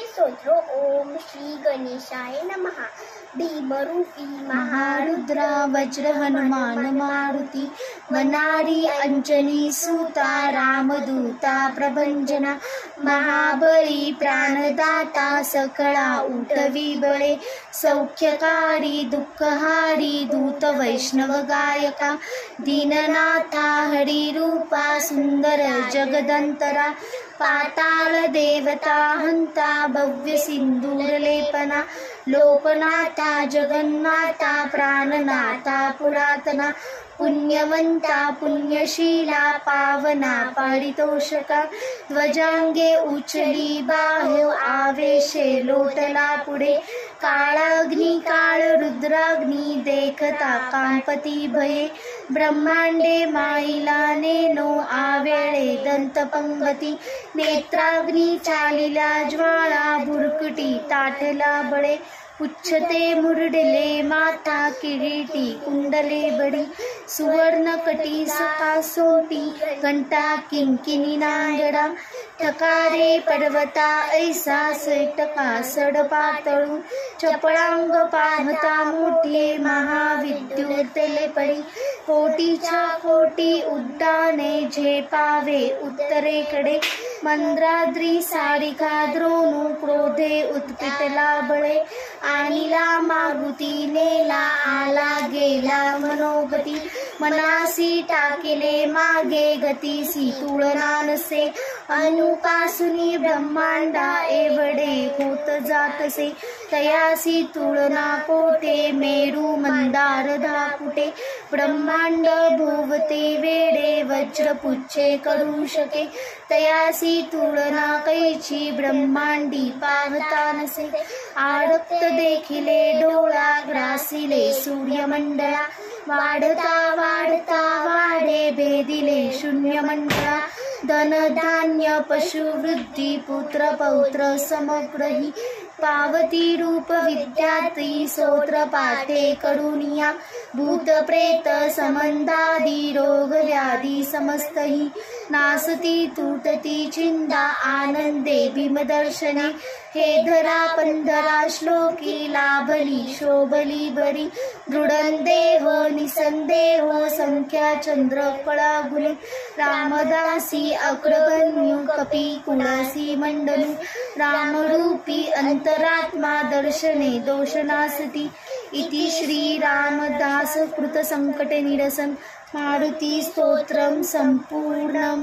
स्तोत्र ओम श्री गणेशाय नमः। भीमरूपी महारुद्रा वज्र हनुमान मारुती वनारी अंजनी सुता रामदूता प्रभंजना महाबली प्राणदाता सकळा उठवी बळे सौख्यकारी दुःखहारी दूत वैष्णव गायका दीननाथा हरिरूपा सुंदर जगदंतरा पाताळ देवता हंता भव्य सिंदूरलेपना लोकनाथा जगन्नाथा प्राणनाथा पुरातना पुण्यवंता पुण्यशीला पावना पारितोषका ध्वजांगे उचली बाहो आवेशे लोटला पुढे काळाग्नी काळ रुद्राग्नी देखता कांपती भये ब्रह्मांडे माईला नेनो आवेळे दंतपंगती नेत्राग्नी चालिला ज्वाळा भुरकटी ताटला बळे उच्छते मुरडले माता किरीटी कुंडले बडी सुवर्ण कटी सका सोटी घंटा किंकिनी नांगडा ठकारे पर्वता ऐसा सैटका सडपातळू चपळांग पाहता मोठी महाविद्युतले पडी कोटीच्या कोटी उड्डाणे झेपावे उत्तरेकडे मंद्राद्री सारिका द्रोणू क्रोधे उत्पिटला बळे आणिला मागुती नेला आला गेला मनोगती मनासी टाकेले मागे गतीसी तुळना नसे अनुपासुनी ब्रह्मांडा एवढे होत जातसे तयासी तुळना कोटे मेरू मंदार धाकुटे ब्रह्मांड भोवते वेडे वज्रपुच्छे करू शके तयासी तुळना कैची ब्रह्मांडी पाहता नसे आडक्त देखिले डोळा ग्रासिले सूर्यमंडळा वाढता वाढता वाढे भेदिले शून्यमंडळा धन धान्य पशुवृद्धी पुत्र पौत्र समग्रही पावती रूप विद्याती सोत्र पाठे करुणिया भूत प्रेत संबंधादी रोग व्याधी समस्तही नासती तुटती चिंदा आनंदे भीमदर्शने हे धरा पंधरा श्लोकी लाभली शोभली बरी दृढंदेहो निसंदेहो संख्या चंद्र कळागुले रामदासी अग्रगण्यू कपी कुळसी मंडलू रामरूपी अंतरात्मा दर्शने दोषनासती इति श्री रामदास कृत संकटे निरसन मारुती स्तोत्रम संपूर्णम।